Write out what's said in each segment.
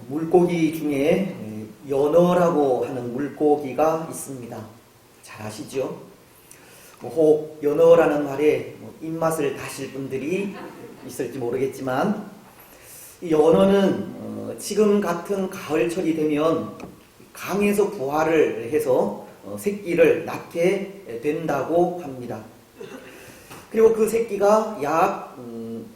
물고기 중에 연어라고 하는 물고기가 있습니다. 잘 아시죠? 혹 연어라는 말에 입맛을 다실 분들이 있을지 모르겠지만, 이 연어는 지금 같은 가을철이 되면 강에서 부화를 해서 새끼를 낳게 된다고 합니다. 그리고 그 새끼가 약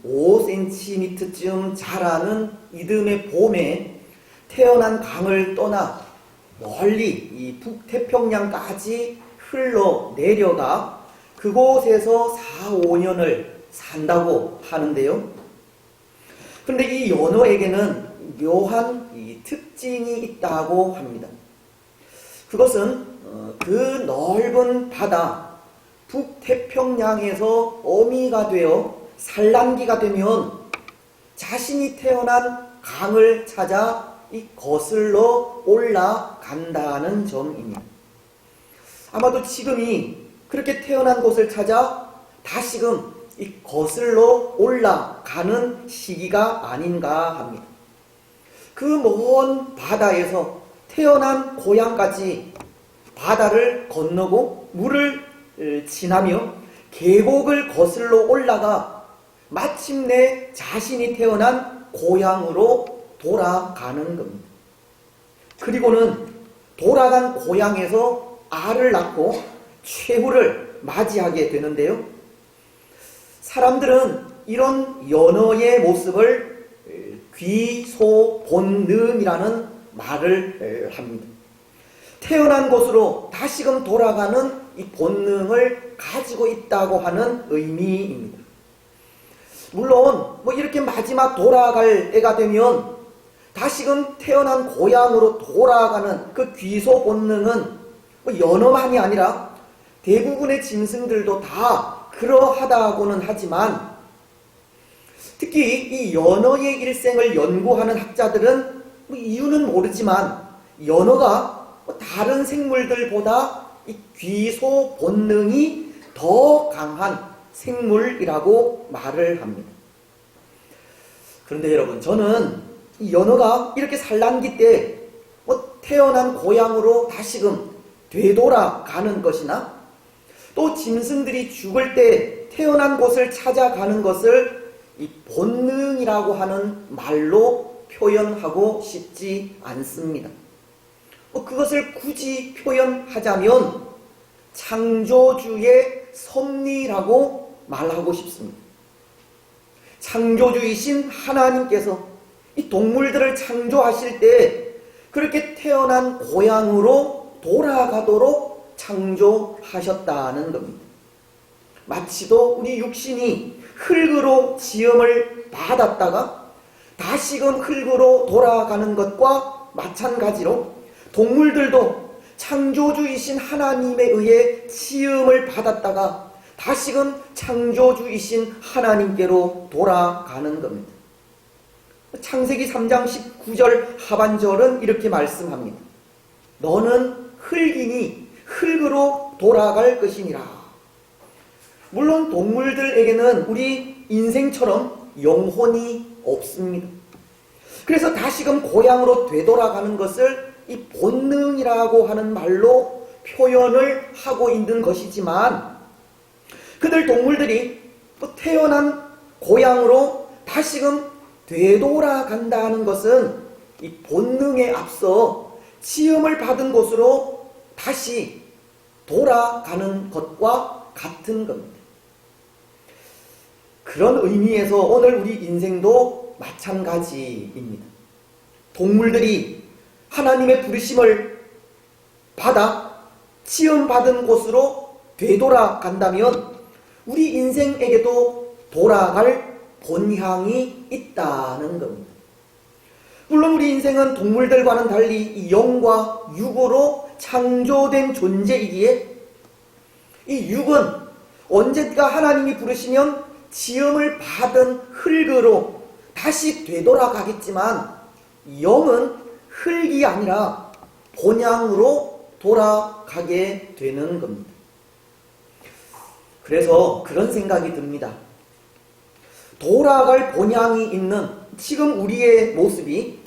5cm쯤 자라는 이듬해 봄에 태어난 강을 떠나 멀리 이 북태평양까지 흘러 내려가 그곳에서 4, 5년을 산다고 하는데요. 그런데 이 연어에게는 묘한 이 특징이 있다고 합니다. 그것은 그 넓은 바다 북태평양에서 어미가 되어 산란기가 되면 자신이 태어난 강을 찾아 이 거슬러 올라간다는 점입니다. 아마도 지금이 그렇게 태어난 곳을 찾아 다시금 이 거슬러 올라가는 시기가 아닌가 합니다. 그 먼 바다에서 태어난 고향까지 바다를 건너고 물을 지나며 계곡을 거슬러 올라가 마침내 자신이 태어난 고향으로 돌아가는 겁니다. 그리고는 돌아간 고향에서 알을 낳고 최후를 맞이하게 되는데요. 사람들은 이런 연어의 모습을 귀소본능이라는 말을 합니다. 태어난 곳으로 다시금 돌아가는 이 본능을 가지고 있다고 하는 의미입니다. 물론 이렇게 마지막 돌아갈 때가 되면 다시금 태어난 고향으로 돌아가는 그 귀소 본능은 연어만이 아니라 대부분의 짐승들도 다 그러하다고는 하지만, 특히 이 연어의 일생을 연구하는 학자들은 이유는 모르지만 연어가 다른 생물들보다 이 귀소 본능이 더 강한 생물이라고 말을 합니다. 그런데 여러분, 저는 이 연어가 이렇게 산란기 때 태어난 고향으로 다시금 되돌아가는 것이나 또 짐승들이 죽을 때 태어난 곳을 찾아가는 것을 이 본능이라고 하는 말로 표현하고 싶지 않습니다. 그것을 굳이 표현하자면 창조주의 섭리라고 말하고 싶습니다. 창조주이신 하나님께서 이 동물들을 창조하실 때 그렇게 태어난 고향으로 돌아가도록 창조하셨다는 겁니다. 마치도 우리 육신이 흙으로 지음을 받았다가 다시금 흙으로 돌아가는 것과 마찬가지로 동물들도 창조주이신 하나님에 의해 지음을 받았다가 다시금 창조주이신 하나님께로 돌아가는 겁니다. 창세기 3장 19절 하반절은 이렇게 말씀합니다. 너는 흙이니 흙으로 돌아갈 것이니라. 물론 동물들에게는 우리 인생처럼 영혼이 없습니다. 그래서 다시금 고향으로 되돌아가는 것을 이 본능이라고 하는 말로 표현을 하고 있는 것이지만, 그들 동물들이 또 태어난 고향으로 다시금 되돌아간다는 것은 이 본능에 앞서 지음을 받은 곳으로 다시 돌아가는 것과 같은 겁니다. 그런 의미에서 오늘 우리 인생도 마찬가지입니다. 동물들이 하나님의 부르심을 받아 지음받은 곳으로 되돌아간다면 우리 인생에게도 돌아갈 본향이 있다는 겁니다. 물론 우리 인생은 동물들과는 달리 이 영과 육으로 창조된 존재이기에 이 육은 언젠가 하나님이 부르시면 지음을 받은 흙으로 다시 되돌아가겠지만, 영은 흙이 아니라 본향으로 돌아가게 되는 겁니다. 그래서 그런 생각이 듭니다. 돌아갈 본향이 있는 지금 우리의 모습이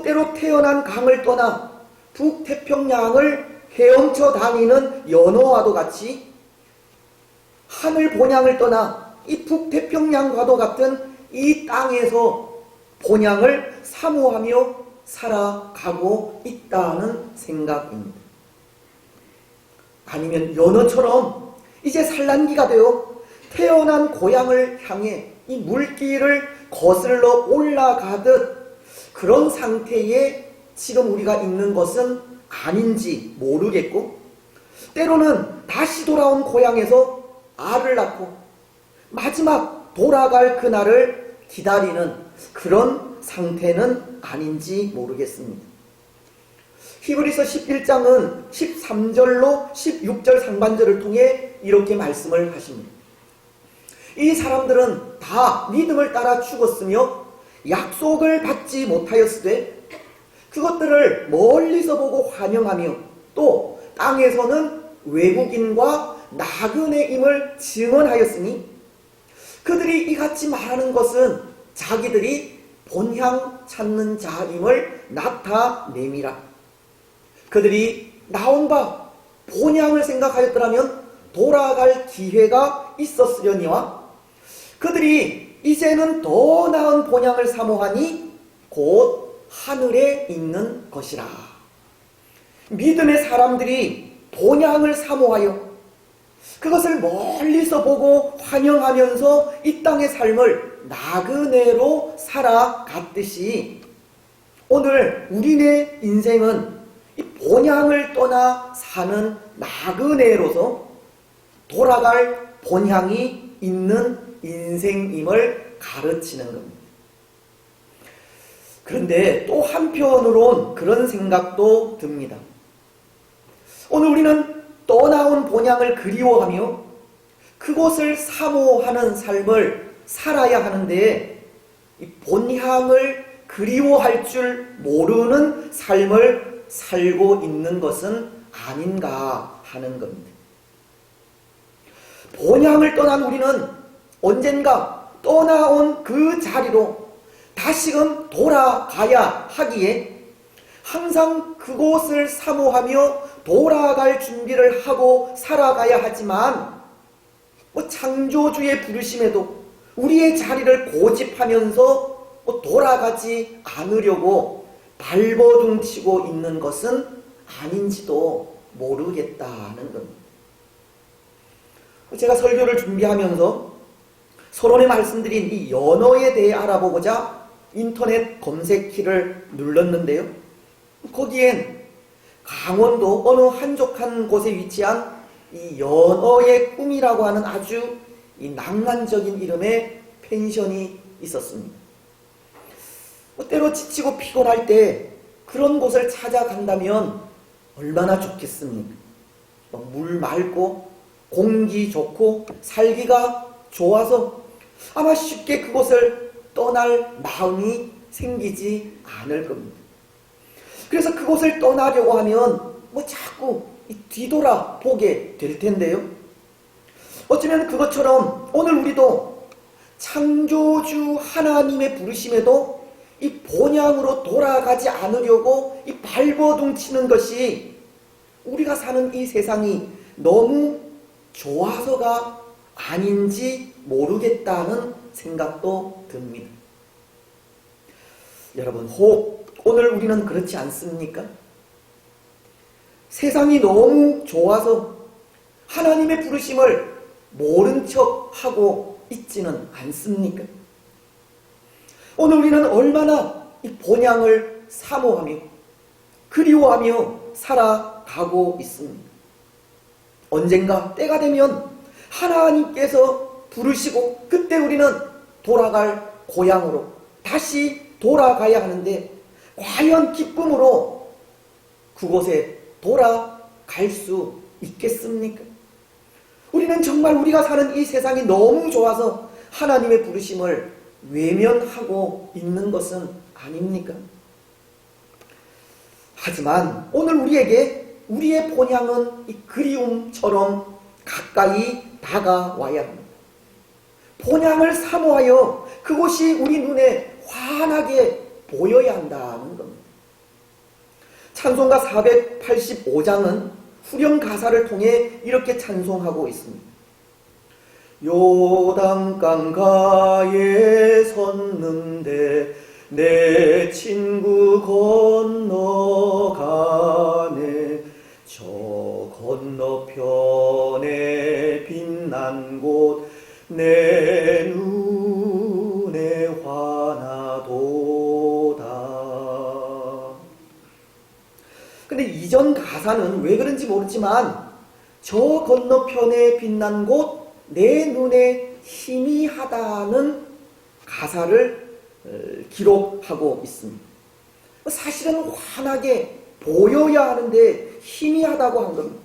때로 태어난 강을 떠나 북태평양을 헤엄쳐 다니는 연어와도 같이 하늘 본향을 떠나 이 북태평양과도 같은 이 땅에서 본향을 사모하며 살아가고 있다는 생각입니다. 아니면 연어처럼 이제 산란기가 되어 태어난 고향을 향해 이 물길을 거슬러 올라가듯 그런 상태에 지금 우리가 있는 것은 아닌지 모르겠고, 때로는 다시 돌아온 고향에서 알을 낳고 마지막 돌아갈 그날을 기다리는 그런 상태는 아닌지 모르겠습니다. 히브리서 11장은 13절로 16절 상반절을 통해 이렇게 말씀을 하십니다. 이 사람들은 다 믿음을 따라 죽었으며 약속을 받지 못하였으되 그것들을 멀리서 보고 환영하며 또 땅에서는 외국인과 나그네임을 증언하였으니 그들이 이같이 말하는 것은 자기들이 본향 찾는 자임을 나타냄이라. 그들이 나온 바 본향을 생각하였더라면 돌아갈 기회가 있었으려니와 그들이 이제는 더 나은 본향을 사모하니 곧 하늘에 있는 것이라. 믿음의 사람들이 본향을 사모하여 그것을 멀리서 보고 환영하면서 이 땅의 삶을 나그네로 살아갔듯이 오늘 우리네 인생은 이 본향을 떠나 사는 나그네로서 돌아갈 본향이 있는 인생임을 가르치는 겁니다. 그런데 또 한편으론 그런 생각도 듭니다. 오늘 우리는 떠나온 본향을 그리워하며 그곳을 사모하는 삶을 살아야 하는데 이 본향을 그리워할 줄 모르는 삶을 살고 있는 것은 아닌가 하는 겁니다. 본향을 떠난 우리는 언젠가 떠나온 그 자리로 다시금 돌아가야 하기에 항상 그곳을 사모하며 돌아갈 준비를 하고 살아가야 하지만 창조주의 부르심에도 우리의 자리를 고집하면서 돌아가지 않으려고 발버둥치고 있는 것은 아닌지도 모르겠다는 겁니다. 제가 설교를 준비하면서 서론에 말씀드린 이 연어에 대해 알아보고자 인터넷 검색키를 눌렀는데요. 거기엔 강원도 어느 한적한 곳에 위치한 이 연어의 꿈이라고 하는 아주 이 낭만적인 이름의 펜션이 있었습니다. 때로 지치고 피곤할 때 그런 곳을 찾아간다면 얼마나 좋겠습니까? 물 맑고 공기 좋고 살기가 좋아서 아마 쉽게 그곳을 떠날 마음이 생기지 않을 겁니다. 그래서 그곳을 떠나려고 하면 자꾸 뒤돌아 보게 될 텐데요. 어쩌면 그것처럼 오늘 우리도 창조주 하나님의 부르심에도 이 본향으로 돌아가지 않으려고 이 발버둥치는 것이 우리가 사는 이 세상이 너무 좋아서가 아닌지 모르겠다는 생각도 듭니다. 여러분, 혹 오늘 우리는 그렇지 않습니까? 세상이 너무 좋아서 하나님의 부르심을 모른 척하고 있지는 않습니까? 오늘 우리는 얼마나 이 본향을 사모하며 그리워하며 살아가고 있습니다. 언젠가 때가 되면 하나님께서 부르시고 그때 우리는 돌아갈 고향으로 다시 돌아가야 하는데 과연 기쁨으로 그곳에 돌아갈 수 있겠습니까? 우리는 정말 우리가 사는 이 세상이 너무 좋아서 하나님의 부르심을 외면하고 있는 것은 아닙니까? 하지만 오늘 우리에게 우리의 본향은 이 그리움처럼 가까이 다가와야 합니다. 본향을 사모하여 그곳이 우리 눈에 환하게 보여야 한다는 겁니다. 찬송가 485장은 후렴 가사를 통해 이렇게 찬송하고 있습니다. 요단강가에 섰는데 내 친구 건너가네. 저 건너편에 빛난 곳 내 눈에 환하도다. 근데 이전 가사는 왜 그런지 모르지만 저 건너편에 빛난 곳 내 눈에 희미하다는 가사를 기록하고 있습니다. 사실은 환하게 보여야 하는데 희미하다고 한 겁니다.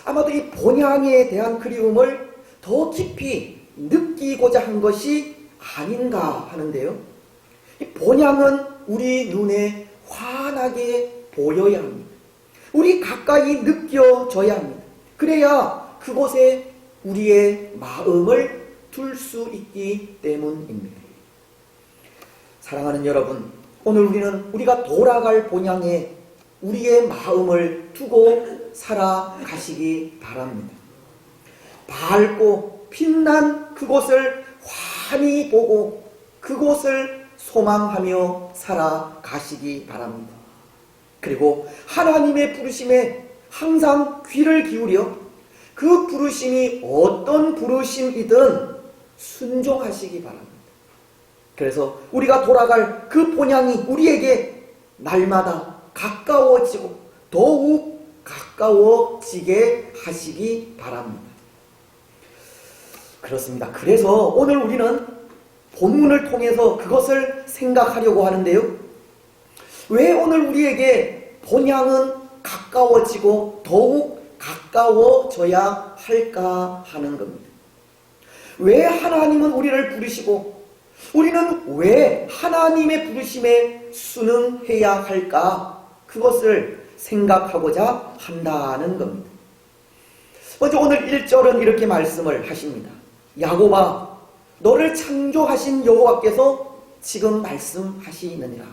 아마도 이 본향에 대한 그리움을 더 깊이 느끼고자 한 것이 아닌가 하는데요. 이 본향은 우리 눈에 환하게 보여야 합니다. 우리 가까이 느껴져야 합니다. 그래야 그곳에 우리의 마음을 둘 수 있기 때문입니다. 사랑하는 여러분, 오늘 우리는 우리가 돌아갈 본향에 우리의 마음을 두고 살아가시기 바랍니다. 밝고 빛난 그곳을 환히 보고 그곳을 소망하며 살아가시기 바랍니다. 그리고 하나님의 부르심에 항상 귀를 기울여 그 부르심이 어떤 부르심이든 순종하시기 바랍니다. 그래서 우리가 돌아갈 그 본향이 우리에게 날마다 가까워지고 더욱 가까워지게 하시기 바랍니다. 그렇습니다. 그래서 오늘 우리는 본문을 통해서 그것을 생각하려고 하는데요. 왜 오늘 우리에게 본향은 가까워지고 더욱 가까워져야 할까 하는 겁니다. 왜 하나님은 우리를 부르시고 우리는 왜 하나님의 부르심에 순응해야 할까? 그것을 생각하고자 한다는 겁니다. 먼저 오늘 1절은 이렇게 말씀을 하십니다. 야곱아, 너를 창조하신 여호와께서 지금 말씀하시느니라.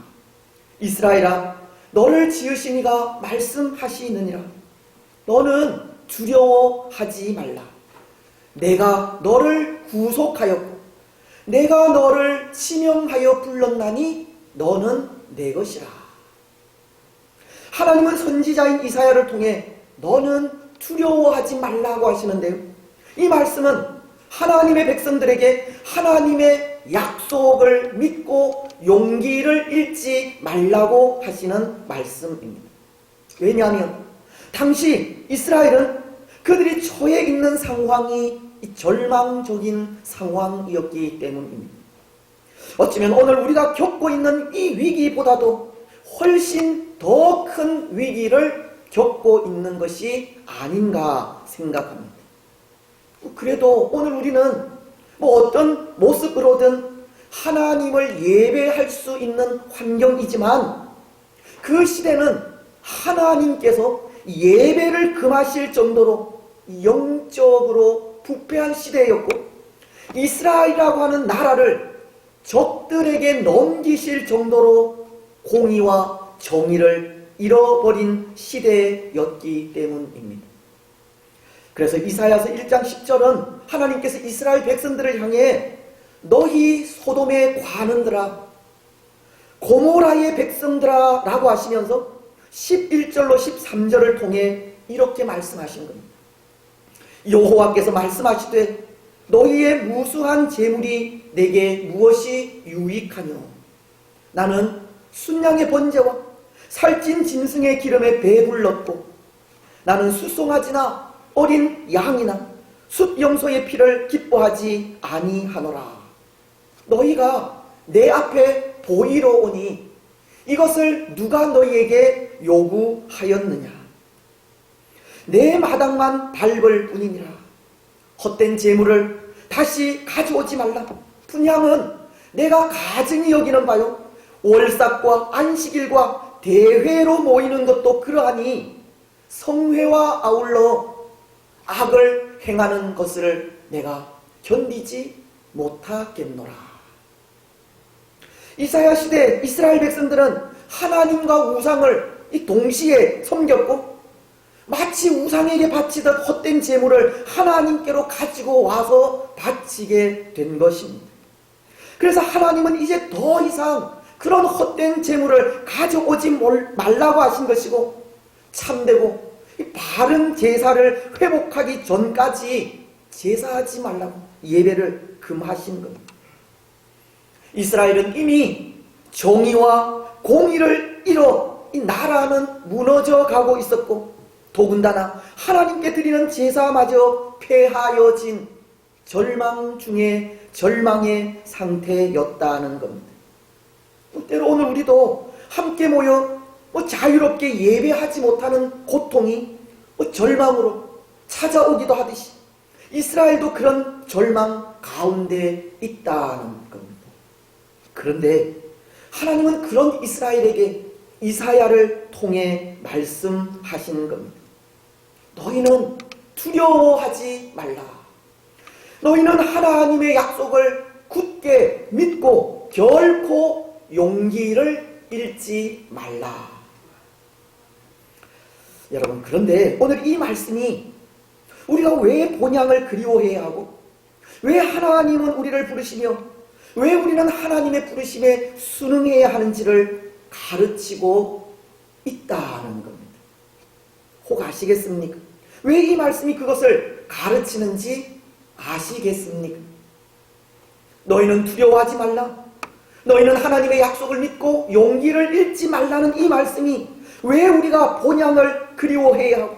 이스라엘아, 너를 지으신 이가 말씀하시느니라. 너는 두려워하지 말라. 내가 너를 구속하였고 내가 너를 지명하여 불렀나니 너는 내 것이라. 하나님은 선지자인 이사야를 통해 너는 두려워하지 말라고 하시는데요. 이 말씀은 하나님의 백성들에게 하나님의 약속을 믿고 용기를 잃지 말라고 하시는 말씀입니다. 왜냐하면 당시 이스라엘은 그들이 처해 있는 상황이 절망적인 상황이었기 때문입니다. 어쩌면 오늘 우리가 겪고 있는 이 위기보다도 훨씬 더 큰 위기를 겪고 있는 것이 아닌가 생각합니다. 그래도 오늘 우리는 어떤 모습으로든 하나님을 예배할 수 있는 환경이지만 그 시대는 하나님께서 예배를 금하실 정도로 영적으로 부패한 시대였고 이스라엘이라고 하는 나라를 적들에게 넘기실 정도로 공의와 정의를 잃어버린 시대였기 때문입니다. 그래서 이사야서 1장 10절은 하나님께서 이스라엘 백성들을 향해 너희 소돔의 관원들아 고모라의 백성들아 라고 하시면서 11절로 13절을 통해 이렇게 말씀하신 겁니다. 여호와께서 말씀하시되 너희의 무수한 재물이 내게 무엇이 유익하뇨. 나는 순양의 번제와 살찐 짐승의 기름에 배불렀고 나는 수송아지나 어린 양이나 숫염소의 피를 기뻐하지 아니하노라. 너희가 내 앞에 보이러 오니 이것을 누가 너희에게 요구하였느냐. 내 마당만 밟을 뿐이니라. 헛된 재물을 다시 가져오지 말라. 분향은 내가 가증히 여기는 바요 월삭과 안식일과 대회로 모이는 것도 그러하니 성회와 아울러 악을 행하는 것을 내가 견디지 못하겠노라. 이사야 시대 이스라엘 백성들은 하나님과 우상을 동시에 섬겼고 마치 우상에게 바치던 헛된 제물을 하나님께로 가지고 와서 바치게 된 것입니다. 그래서 하나님은 이제 더 이상 그런 헛된 제물을 가져오지 말라고 하신 것이고, 참되고 바른 제사를 회복하기 전까지 제사하지 말라고 예배를 금하신 겁니다. 이스라엘은 이미 정의와 공의를 잃어 이 나라는 무너져 가고 있었고, 더군다나 하나님께 드리는 제사마저 폐하여진 절망 중에 절망의 상태였다는 겁니다. 때로 오늘 우리도 함께 모여 자유롭게 예배하지 못하는 고통이 절망으로 찾아오기도 하듯이 이스라엘도 그런 절망 가운데 있다는 겁니다. 그런데 하나님은 그런 이스라엘에게 이사야를 통해 말씀하시는 겁니다. 너희는 두려워하지 말라. 너희는 하나님의 약속을 굳게 믿고 결코 용기를 잃지 말라. 여러분, 그런데 오늘 이 말씀이 우리가 왜 본향을 그리워해야 하고, 왜 하나님은 우리를 부르시며 왜 우리는 하나님의 부르심에 순응해야 하는지를 가르치고 있다는 겁니다. 혹 아시겠습니까? 왜 이 말씀이 그것을 가르치는지 아시겠습니까? 너희는 두려워하지 말라. 너희는 하나님의 약속을 믿고 용기를 잃지 말라는 이 말씀이 왜 우리가 본향을 그리워해야 하고,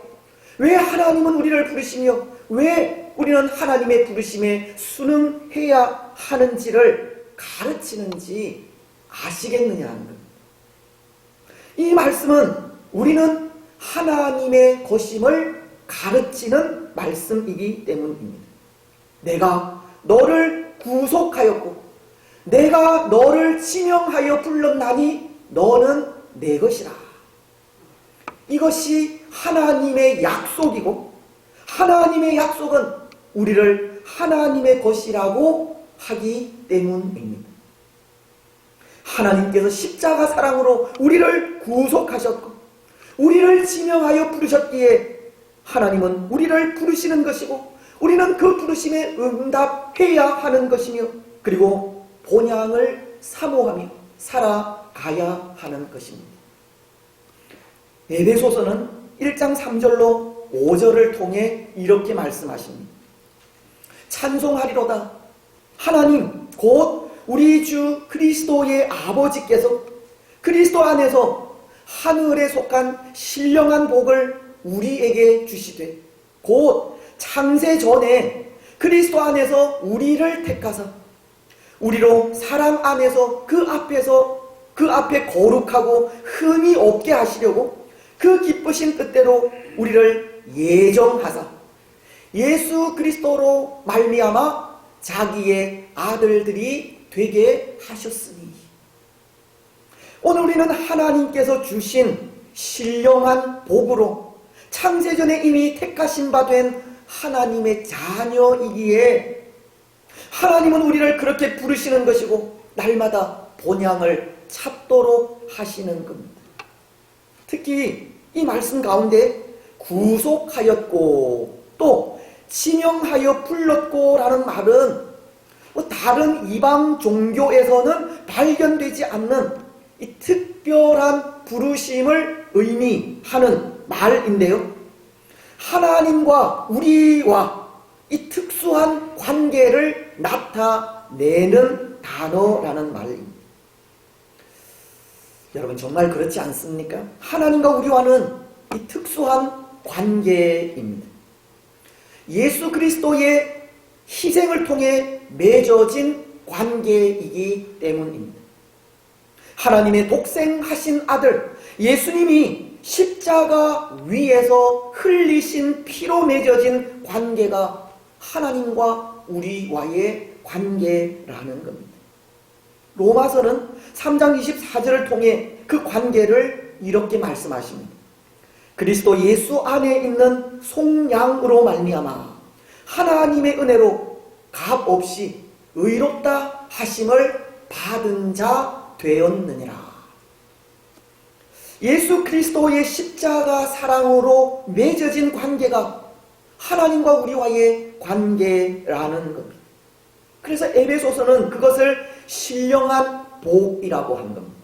왜 하나님은 우리를 부르시며 왜 우리는 하나님의 부르심에 순응해야 하는지를 가르치는지 아시겠느냐는 겁니다. 이 말씀은 우리는 하나님의 것임을 가르치는 말씀이기 때문입니다. 내가 너를 구속하였고 내가 너를 지명하여 불렀나니 너는 내 것이라. 이것이 하나님의 약속이고, 하나님의 약속은 우리를 하나님의 것이라고 하기 때문입니다. 하나님께서 십자가 사랑으로 우리를 구속하셨고 우리를 지명하여 부르셨기에 하나님은 우리를 부르시는 것이고, 우리는 그 부르심에 응답해야 하는 것이며, 그리고 본향을 사모하며 살아가야 하는 것입니다. 에베소서는 1장 3절로 5절을 통해 이렇게 말씀하십니다. 찬송하리로다. 하나님 곧 우리 주 그리스도의 아버지께서 그리스도 안에서 하늘에 속한 신령한 복을 우리에게 주시되, 곧 창세 전에 그리스도 안에서 우리를 택하사 우리로 사랑 안에서 그 앞에 거룩하고 흠이 없게 하시려고 그 기쁘신 뜻대로 우리를 예정하사 예수 그리스도로 말미암아 자기의 아들들이 되게 하셨으니. 오늘 우리는 하나님께서 주신 신령한 복으로 창세전에 이미 택하신 바 된 하나님의 자녀이기에 하나님은 우리를 그렇게 부르시는 것이고 날마다 본향을 찾도록 하시는 겁니다. 특히 이 말씀 가운데 구속하였고 또 지명하여 불렀고 라는 말은 다른 이방 종교에서는 발견되지 않는 이 특별한 부르심을 의미하는 말인데요, 하나님과 우리와 이 특수한 관계를 나타내는 단어라는 말입니다. 여러분, 정말 그렇지 않습니까? 하나님과 우리와는 이 특수한 관계입니다. 예수 그리스도의 희생을 통해 맺어진 관계이기 때문입니다. 하나님의 독생하신 아들 예수님이 십자가 위에서 흘리신 피로 맺어진 관계가 하나님과 우리와의 관계라는 겁니다. 로마서는 3장 24절을 통해 그 관계를 이렇게 말씀하십니다. 그리스도 예수 안에 있는 속량으로 말미암아 하나님의 은혜로 값없이 의롭다 하심을 받은 자 되었느니라. 예수 그리스도의 십자가 사랑으로 맺어진 관계가 하나님과 우리와의 관계라는 겁니다. 그래서 에베소서는 그것을 신령한 복이라고 한 겁니다.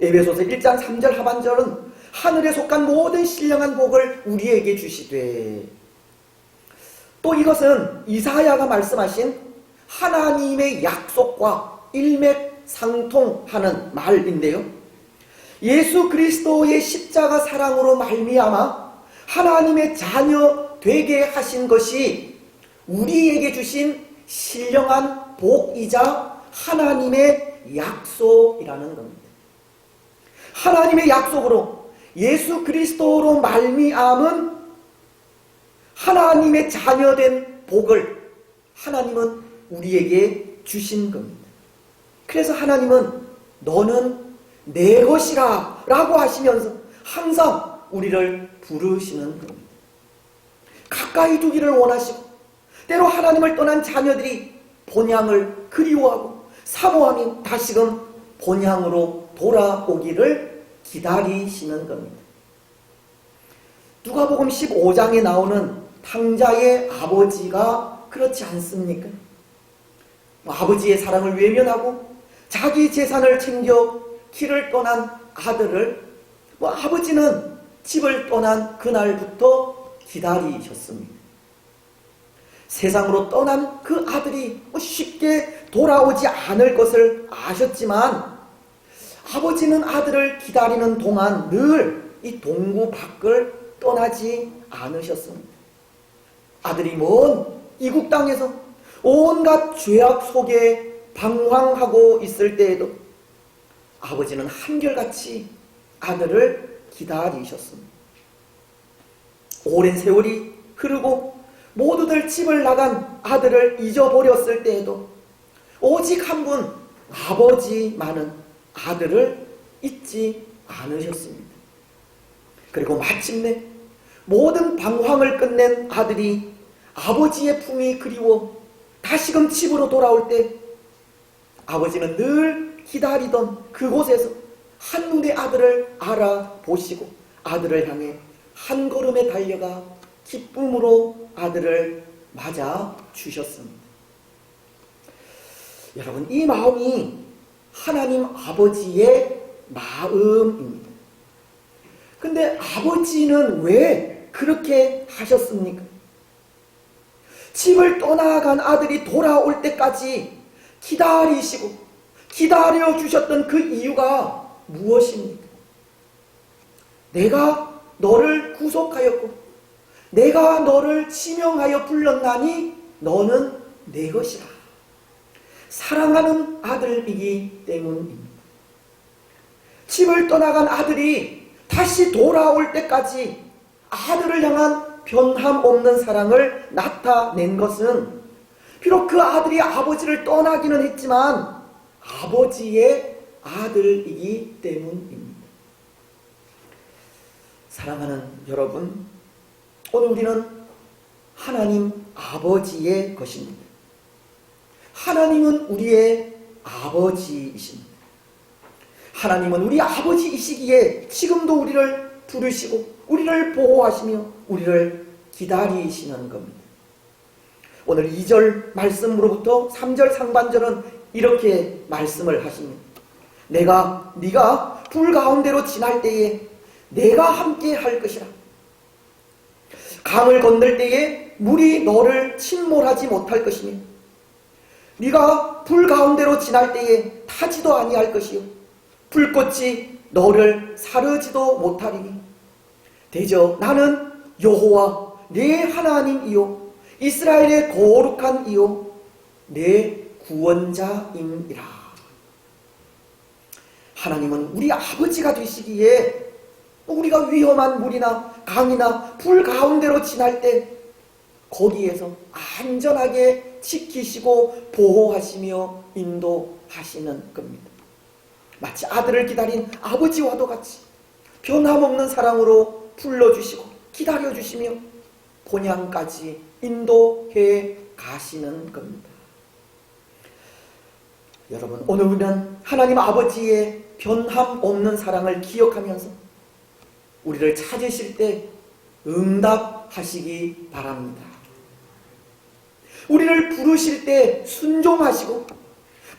에베소서 1장 3절 하반절은 하늘에 속한 모든 신령한 복을 우리에게 주시되, 또 이것은 이사야가 말씀하신 하나님의 약속과 일맥상통하는 말인데요. 예수 그리스도의 십자가 사랑으로 말미암아 하나님의 자녀 되게 하신 것이 우리에게 주신 신령한 복이자 하나님의 약속이라는 겁니다. 하나님의 약속으로 예수 그리스도로 말미암은 하나님의 자녀된 복을 하나님은 우리에게 주신 겁니다. 그래서 하나님은 너는 내 것이라 라고 하시면서 항상 우리를 부르시는 겁니다. 가까이 두기를 원하시고, 때로 하나님을 떠난 자녀들이 본향을 그리워하고 사모하며 다시금 본향으로 돌아오기를 기다리시는 겁니다. 누가복음 15장에 나오는 탕자의 아버지가 그렇지 않습니까? 아버지의 사랑을 외면하고 자기 재산을 챙겨 길을 떠난 아들을 아버지는 집을 떠난 그날부터 기다리셨습니다. 세상으로 떠난 그 아들이 쉽게 돌아오지 않을 것을 아셨지만 아버지는 아들을 기다리는 동안 늘 이 동구 밖을 떠나지 않으셨습니다. 아들이 먼 이국 땅에서 온갖 죄악 속에 방황하고 있을 때에도 아버지는 한결같이 아들을 기다리셨습니다. 오랜 세월이 흐르고 모두들 집을 나간 아들을 잊어버렸을 때에도 오직 한 분 아버지만은 아들을 잊지 않으셨습니다. 그리고 마침내 모든 방황을 끝낸 아들이 아버지의 품이 그리워 다시금 집으로 돌아올 때 아버지는 늘 기다리던 그곳에서 한눈에 아들을 알아보시고 아들을 향해 한 걸음에 달려가 기쁨으로 아들을 맞아 주셨습니다. 여러분, 이 마음이 하나님 아버지의 마음입니다. 근데 아버지는 왜 그렇게 하셨습니까? 집을 떠나간 아들이 돌아올 때까지 기다리시고 기다려 주셨던 그 이유가 무엇입니까? 내가 너를 구속하였고 내가 너를 지명하여 불렀나니 너는 내 것이라. 사랑하는 아들이기 때문입니다. 집을 떠나간 아들이 다시 돌아올 때까지 아들을 향한 변함없는 사랑을 나타낸 것은 비록 그 아들이 아버지를 떠나기는 했지만 아버지의 아들이기 때문입니다. 사랑하는 여러분, 오늘 우리는 하나님 아버지의 것입니다. 하나님은 우리의 아버지이십니다. 하나님은 우리 아버지이시기에 지금도 우리를 부르시고 우리를 보호하시며 우리를 기다리시는 겁니다. 오늘 2절 말씀으로부터 3절 상반절은 이렇게 말씀을 하십니다. 네가 불 가운데로 지날 때에 내가 함께 할 것이라. 강을 건널 때에 물이 너를 침몰하지 못할 것이며 네가 불 가운데로 지날 때에 타지도 아니할 것이요 불꽃이 너를 사르지도 못하리니 대저 나는 여호와 내 하나님이요 이스라엘의 거룩한 이요 내 구원자임이라. 하나님은 우리 아버지가 되시기에 우리가 위험한 물이나 강이나 불 가운데로 지날 때 거기에서 안전하게 지키시고 보호하시며 인도하시는 겁니다. 마치 아들을 기다린 아버지와도 같이 변함없는 사랑으로 불러주시고 기다려주시며 본향까지 인도해 가시는 겁니다. 여러분, 오늘 우리는 하나님 아버지의 변함 없는 사랑을 기억하면서 우리를 찾으실 때 응답하시기 바랍니다. 우리를 부르실 때 순종하시고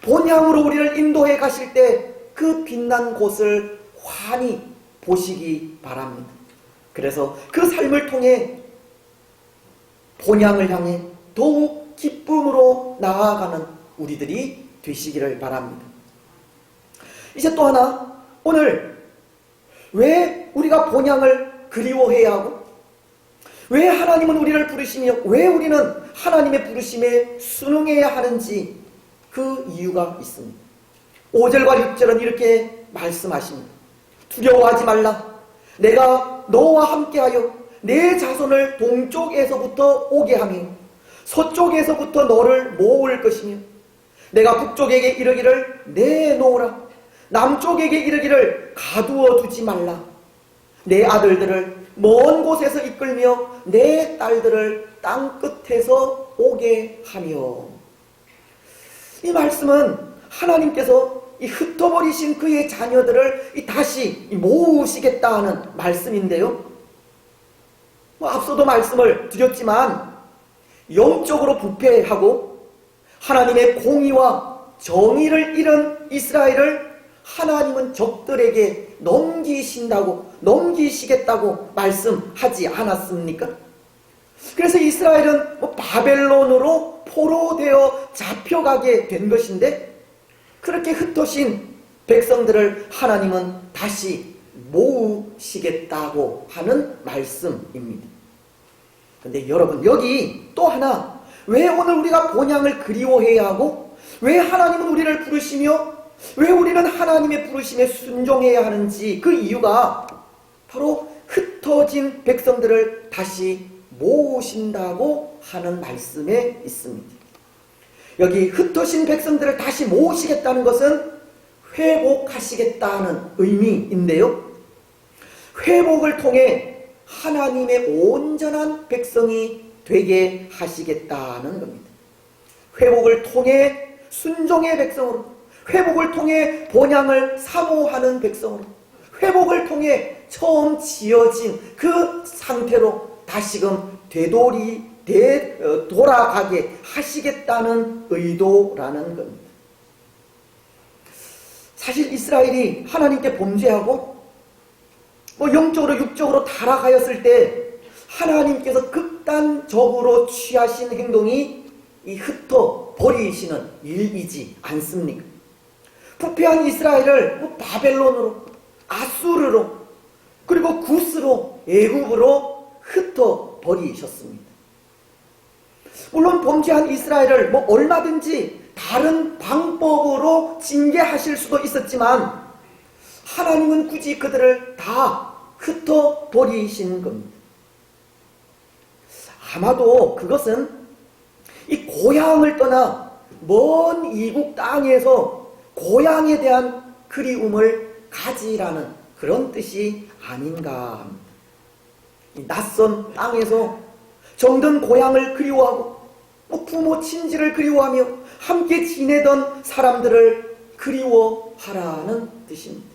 본향으로 우리를 인도해 가실 때 그 빛난 곳을 환히 보시기 바랍니다. 그래서 그 삶을 통해 본향을 향해 더욱 기쁨으로 나아가는 우리들이 되시기를 바랍니다. 이제 또 하나, 오늘 왜 우리가 본향을 그리워해야 하고 왜 하나님은 우리를 부르시며 왜 우리는 하나님의 부르심에 순응해야 하는지 그 이유가 있습니다. 5절과 6절은 이렇게 말씀하십니다. 두려워하지 말라. 내가 너와 함께하여 내 자손을 동쪽에서부터 오게 하며 서쪽에서부터 너를 모을 것이며 내가 북쪽에게 이르기를 내놓으라. 남쪽에게 이르기를 가두어 두지 말라. 내 아들들을 먼 곳에서 이끌며 내 딸들을 땅 끝에서 오게 하며. 이 말씀은 하나님께서 이 흩어버리신 그의 자녀들을 다시 모으시겠다는 말씀인데요. 앞서도 말씀을 드렸지만 영적으로 부패하고 하나님의 공의와 정의를 잃은 이스라엘을 하나님은 적들에게 넘기시겠다고 말씀하지 않았습니까? 그래서 이스라엘은 바벨론으로 포로되어 잡혀가게 된 것인데 그렇게 흩어진 백성들을 하나님은 다시 모으시겠다고 하는 말씀입니다. 그런데 여러분, 여기 또 하나, 왜 오늘 우리가 본향을 그리워해야 하고 왜 하나님은 우리를 부르시며 왜 우리는 하나님의 부르심에 순종해야 하는지 그 이유가 바로 흩어진 백성들을 다시 모으신다고 하는 말씀에 있습니다. 여기 흩어진 백성들을 다시 모으시겠다는 것은 회복하시겠다는 의미인데요. 회복을 통해 하나님의 온전한 백성이 되게 하시겠다는 겁니다. 회복을 통해 순종의 백성으로, 회복을 통해 본향을 사모하는 백성으로, 회복을 통해 처음 지어진 그 상태로 다시금 돌아가게 하시겠다는 의도라는 겁니다. 사실 이스라엘이 하나님께 범죄하고 영적으로 육적으로 타락하였을 때 하나님께서 극단적으로 취하신 행동이 이 흩어 버리시는 일이지 않습니까? 부패한 이스라엘을 바벨론으로, 아수르로, 그리고 구스로, 애굽으로 흩어 버리셨습니다. 물론 범죄한 이스라엘을 얼마든지 다른 방법으로 징계하실 수도 있었지만 하나님은 굳이 그들을 다 흩어 버리신 겁니다. 아마도 그것은 이 고향을 떠나 먼 이국 땅에서 고향에 대한 그리움을 가지라는 그런 뜻이 아닌가 합니다. 이 낯선 땅에서 정든 고향을 그리워하고 부모 친지를 그리워하며 함께 지내던 사람들을 그리워하라는 뜻입니다.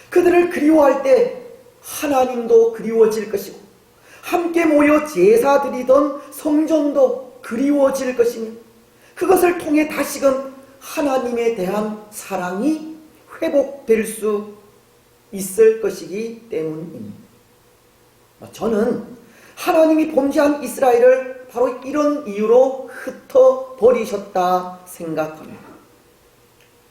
그들을 그리워할 때 하나님도 그리워질 것이고 함께 모여 제사 드리던 성전도 그리워질 것이며 그것을 통해 다시금 하나님에 대한 사랑이 회복될 수 있을 것이기 때문입니다. 저는 하나님이 범죄한 이스라엘을 바로 이런 이유로 흩어버리셨다 생각합니다.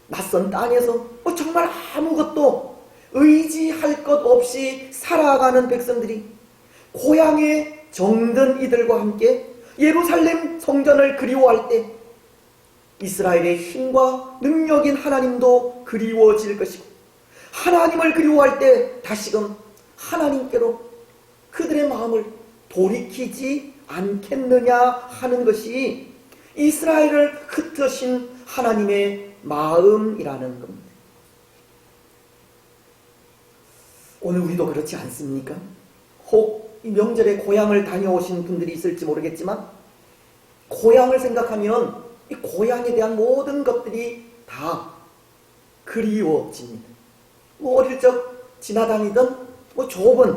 낯선 땅에서 정말 아무것도 의지할 것 없이 살아가는 백성들이 고향에 정든 이들과 함께 예루살렘 성전을 그리워할 때 이스라엘의 힘과 능력인 하나님도 그리워질 것이고 하나님을 그리워할 때 다시금 하나님께로 그들의 마음을 돌이키지 않겠느냐 하는 것이 이스라엘을 흩으신 하나님의 마음이라는 겁니다. 오늘 우리도 그렇지 않습니까? 혹 이 명절에 고향을 다녀오신 분들이 있을지 모르겠지만 고향을 생각하면 이 고향에 대한 모든 것들이 다 그리워집니다. 어릴 적 지나다니던 좁은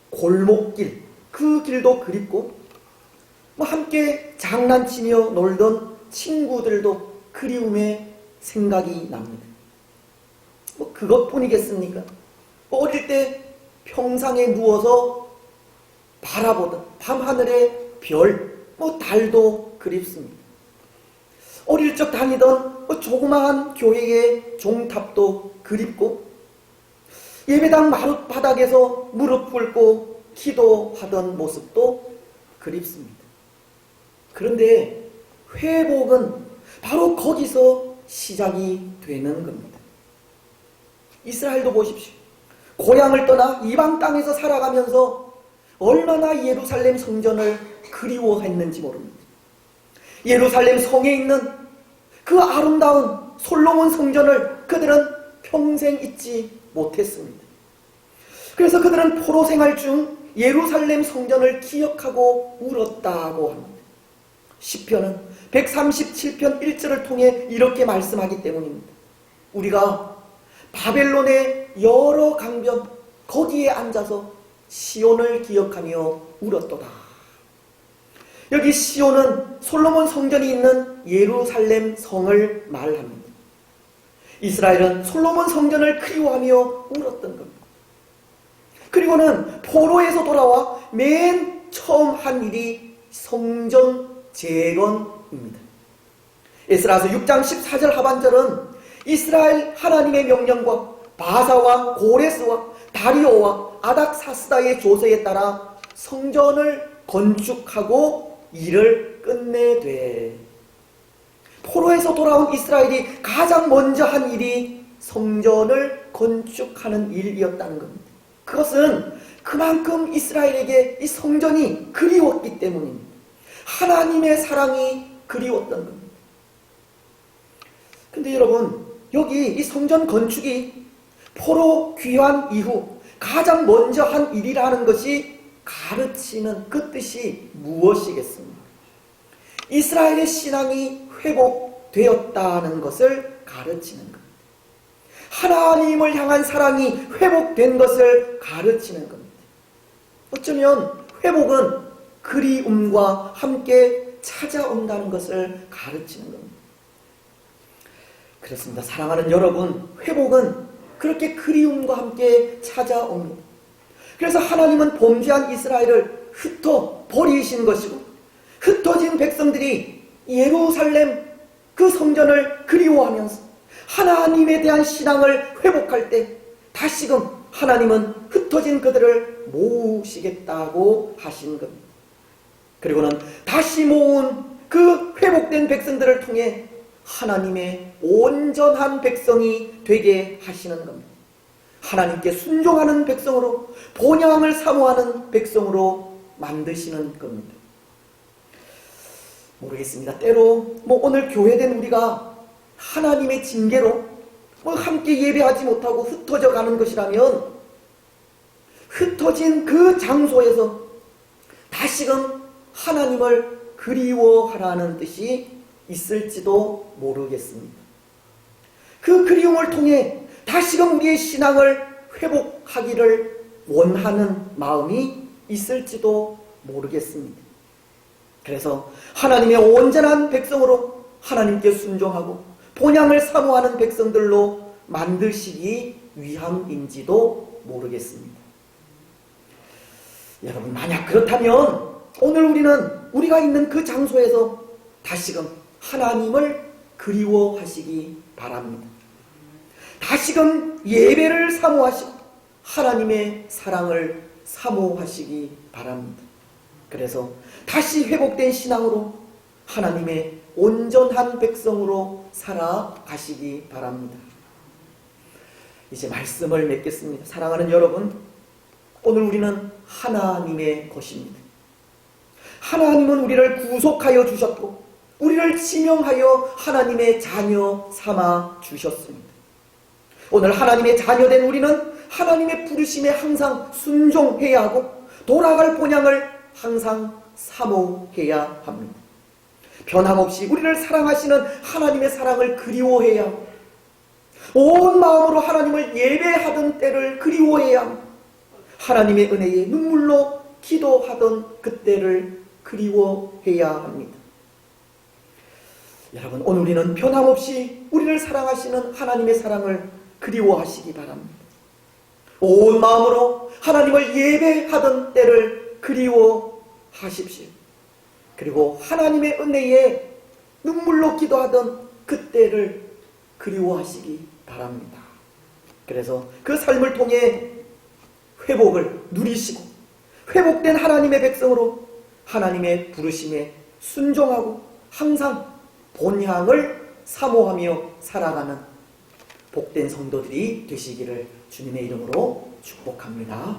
골목길, 그 길도 그립고 함께 장난치며 놀던 친구들도 그리움의 생각이 납니다. 그것뿐이겠습니까? 어릴 때 평상에 누워서 바라보던 밤하늘의 별, 달도 그립습니다. 어릴 적 다니던 조그마한 교회의 종탑도 그립고 예배당 마룻바닥에서 무릎 꿇고 기도하던 모습도 그립습니다. 그런데 회복은 바로 거기서 시작이 되는 겁니다. 이스라엘도 보십시오. 고향을 떠나 이방 땅에서 살아가면서 얼마나 예루살렘 성전을 그리워했는지 모릅니다. 예루살렘 성에 있는 그 아름다운 솔로몬 성전을 그들은 평생 잊지 못했습니다. 그래서 그들은 포로 생활 중 예루살렘 성전을 기억하고 울었다고 합니다. 시편은 137편 1절을 통해 이렇게 말씀하기 때문입니다. 우리가 바벨론의 여러 강변 거기에 앉아서 시온을 기억하며 울었도다. 여기 시온은 솔로몬 성전이 있는 예루살렘 성을 말합니다. 이스라엘은 솔로몬 성전을 그리워하며 울었던 겁니다. 그리고는 포로에서 돌아와 맨 처음 한 일이 성전 재건입니다. 에스라서 6장 14절 하반절은 이스라엘 하나님의 명령과 바사와 고레스와 다리오와 아닥사스다의 조서에 따라 성전을 건축하고 일을 끝내되, 포로에서 돌아온 이스라엘이 가장 먼저 한 일이 성전을 건축하는 일이었다는 겁니다. 그것은 그만큼 이스라엘에게 이 성전이 그리웠기 때문입니다. 하나님의 사랑이 그리웠던 겁니다. 근데 여러분, 여기 이 성전 건축이 포로 귀환 이후 가장 먼저 한 일이라는 것이 가르치는 그 뜻이 무엇이겠습니까? 이스라엘의 신앙이 회복되었다는 것을 가르치는 겁니다. 하나님을 향한 사랑이 회복된 것을 가르치는 겁니다. 어쩌면 회복은 그리움과 함께 찾아온다는 것을 가르치는 겁니다. 그렇습니다. 사랑하는 여러분, 회복은 그렇게 그리움과 함께 찾아옵니다. 그래서 하나님은 범죄한 이스라엘을 흩어 버리신 것이고, 흩어진 백성들이 예루살렘 그 성전을 그리워하면서 하나님에 대한 신앙을 회복할 때 다시금 하나님은 흩어진 그들을 모으시겠다고 하신 겁니다. 그리고는 다시 모은 그 회복된 백성들을 통해 하나님의 온전한 백성이 되게 하시는 겁니다. 하나님께 순종하는 백성으로, 본향을 사모하는 백성으로 만드시는 겁니다. 모르겠습니다. 때로 오늘 교회된 우리가 하나님의 징계로 함께 예배하지 못하고 흩어져 가는 것이라면, 흩어진 그 장소에서 다시금 하나님을 그리워하라는 뜻이 있을지도 모르겠습니다. 그 그리움을 통해 다시금 우리의 신앙을 회복하기를 원하는 마음이 있을지도 모르겠습니다. 그래서 하나님의 온전한 백성으로 하나님께 순종하고 본향을 사모하는 백성들로 만드시기 위함인지도 모르겠습니다. 여러분, 만약 그렇다면 오늘 우리가 있는 그 장소에서 다시금 하나님을 그리워하시기 바랍니다. 다시금 예배를 사모하시고 하나님의 사랑을 사모하시기 바랍니다. 그래서 다시 회복된 신앙으로 하나님의 온전한 백성으로 살아가시기 바랍니다. 이제 말씀을 맺겠습니다. 사랑하는 여러분, 오늘 우리는 하나님의 것입니다. 하나님은 우리를 구속하여 주셨고 우리를 지명하여 하나님의 자녀 삼아 주셨습니다. 오늘 하나님의 자녀된 우리는 하나님의 부르심에 항상 순종해야 하고 돌아갈 본향을 항상 사모해야 합니다. 변함없이 우리를 사랑하시는 하나님의 사랑을 그리워해야 하고 온 마음으로 하나님을 예배하던 때를 그리워해야 합니다. 하나님의 은혜에 눈물로 기도하던 그때를 그리워해야 합니다. 여러분, 오늘 우리는 변함없이 우리를 사랑하시는 하나님의 사랑을 그리워하시기 바랍니다. 온 마음으로 하나님을 예배하던 때를 그리워하십시오. 그리고 하나님의 은혜에 눈물로 기도하던 그때를 그리워하시기 바랍니다. 그래서 그 삶을 통해 회복을 누리시고 회복된 하나님의 백성으로 하나님의 부르심에 순종하고 항상 본향을 사모하며 살아가는 복된 성도들이 되시기를 주님의 이름으로 축복합니다.